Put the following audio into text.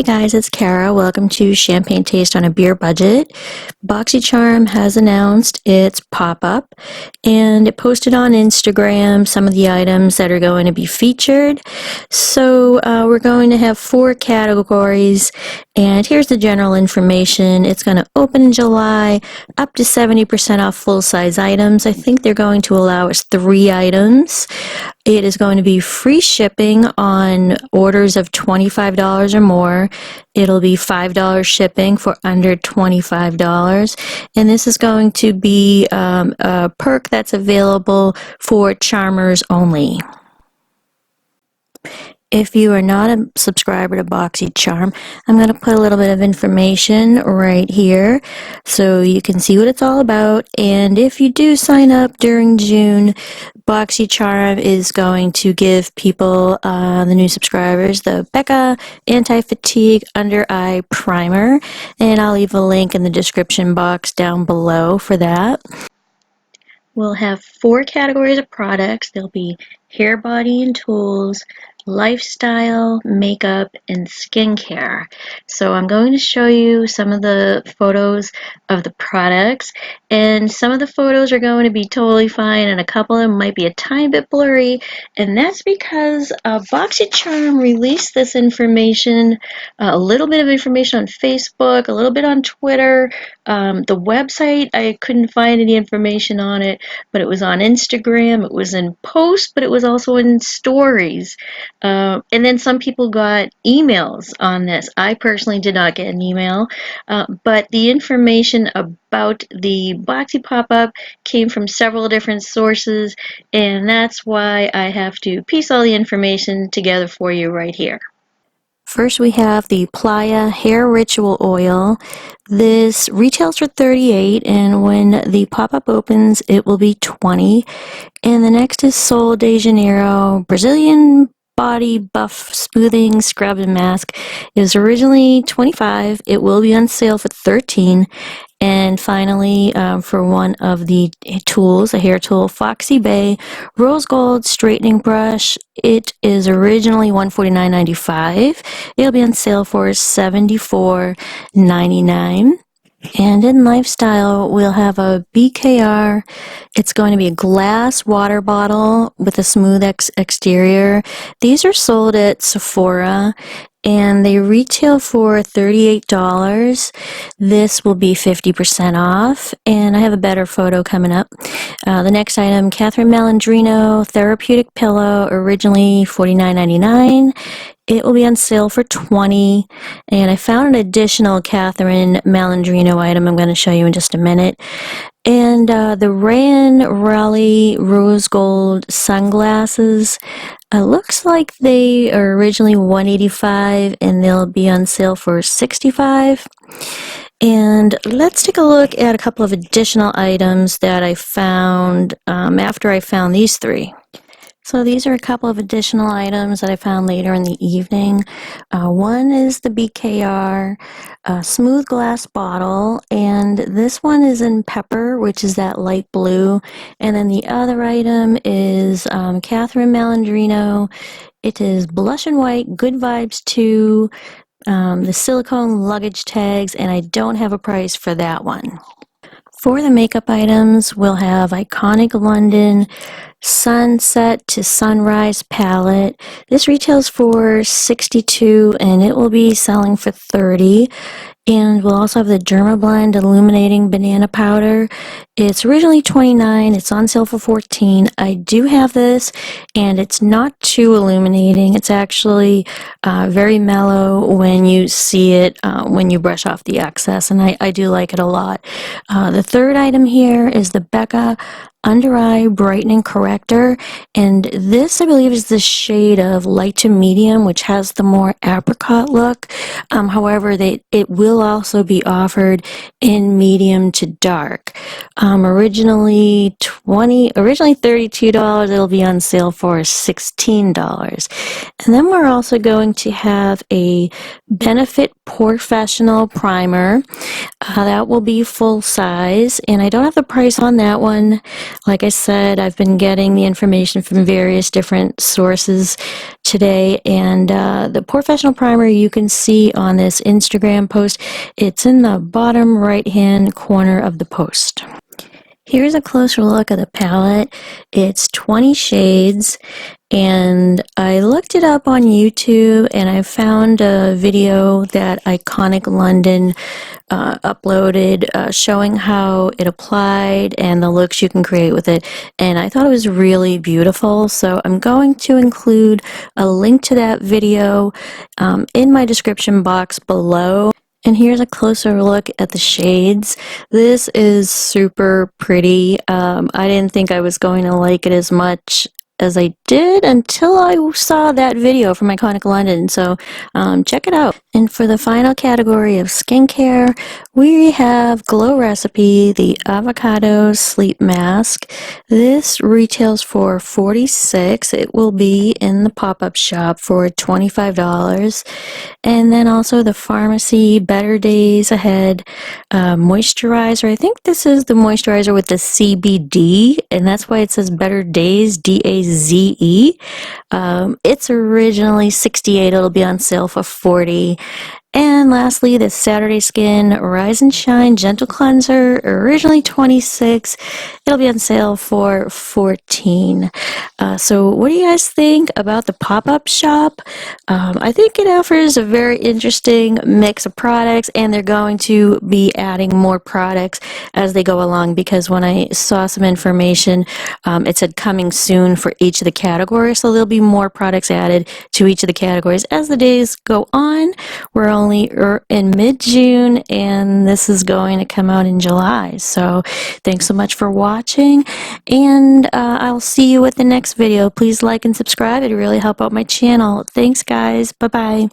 Hey guys, it's Kara. Welcome to Champagne Taste on a Beer Budget. Boxycharm has announced its pop-up and it posted on Instagram some of the items that are going to be featured. So we're going to have 4 categories, and here's the general information. It's going to open in July, up to 70% off full-size items. I think they're going to allow us 3 items. It is going to be free shipping on orders of $25 or more. It'll be $5 shipping for under $25. And this is going to be a perk that's available for charmers only. If you are not a subscriber to Boxycharm, I'm going to put a little bit of information right here so you can see what it's all about. And if you do sign up during June, Boxycharm is going to give people, the new subscribers, the Becca Anti-Fatigue Under Eye Primer. And I'll leave a link in the description box down below for that. We'll have 4 categories of products. There'll be hair, body, and tools, lifestyle, makeup, and skincare. So I'm going to show you some of the photos of the products, and some of the photos are going to be totally fine and a couple of them might be a tiny bit blurry, and that's because Boxycharm released this information, a little bit of information on Facebook, a little bit on Twitter. The website, I couldn't find any information on it, but it was on Instagram, it was in posts, but it was also in stories. And then some people got emails on this. I personally did not get an email, but the information about the Boxy pop-up came from several different sources, and that's why I have to piece all the information together for you right here. First we have the Playa Hair Ritual Oil. This retails for $38, and when the pop-up opens it will be $20. And the next is Sol de Janeiro Brazilian Body Buff Smoothing Scrub and Mask. It was originally $25. It will be on sale for $13. And finally, for one of the tools, a hair tool, Foxy Bay Rose Gold Straightening Brush. It is originally $149.95. It'll be on sale for $74.99. And in lifestyle, we'll have a BKR. It's going to be a glass water bottle with a smooth exterior. These are sold at Sephora, and they retail for $38. This will be 50% off, and I have a better photo coming up. The next item, Catherine Malandrino Therapeutic Pillow, originally $49.99. It will be on sale for $20, and I found an additional Catherine Malandrino item I'm going to show you in just a minute. And the Rayan Raleigh Rose Gold Sunglasses, looks like they are originally $185 and they'll be on sale for $65. And let's take a look at a couple of additional items that I found after I found these 3. So these are a couple of additional items that I found later in the evening. One is the BKR smooth glass bottle, and this one is in pepper, which is that light blue. And then the other item is Catherine Malandrino. It is blush and white, Good Vibes 2, the silicone luggage tags, and I don't have a price for that one. For the makeup items, we'll have Iconic London Sunset to Sunrise palette. This retails for $62 and it will be selling for $30. And we'll also have the Dermablend Illuminating Banana Powder. It's originally $29. It's on sale for $14. I do have this, and it's not too illuminating. It's actually very mellow when you see it, when you brush off the excess, and I do like it a lot. The third item here is the Becca Under Eye Brightening Corrector, and this I believe is the shade of light to medium, which has the more apricot look. However, it will also be offered in medium to dark. Originally $32, it'll be on sale for $16. And then we're also going to have a Benefit Professional Primer. That will be full size, and I don't have the price on that one. Like I said, I've been getting the information from various different sources today, and the professional primer you can see on this Instagram post, it's in the bottom right hand corner of the post. Here's a closer look at the palette. It's 20 shades, and I looked it up on YouTube, and I found a video that Iconic London uploaded showing how it applied and the looks you can create with it, and I thought it was really beautiful. So I'm going to include a link to that video in my description box below. And here's a closer look at the shades. This is super pretty. I didn't think I was going to like it as much as I did until I saw that video from Iconic London, so check it out. And for the final category of skincare, we have Glow Recipe, the Avocado Sleep Mask. This retails for $46. It will be in the pop-up shop for $25. And then also the Pharmacy Better Days Ahead moisturizer. I think this is the moisturizer with the CBD, and that's why it says Better Days, DAZE. It's originally $68. It'll be on sale for $40. And lastly, the Saturday Skin Rise and Shine Gentle Cleanser, originally $26. It'll be on sale for $14. So what do you guys think about the pop-up shop? I think it offers a very interesting mix of products, and they're going to be adding more products as they go along, because when I saw some information, it said coming soon for each of the categories, so there'll be more products added to each of the categories as the days go on. We're only in mid-June, and this is going to come out in July. So thanks so much for watching, and I'll see you at the next video. Please like and subscribe. It really help out my channel. Thanks, guys. Bye-bye.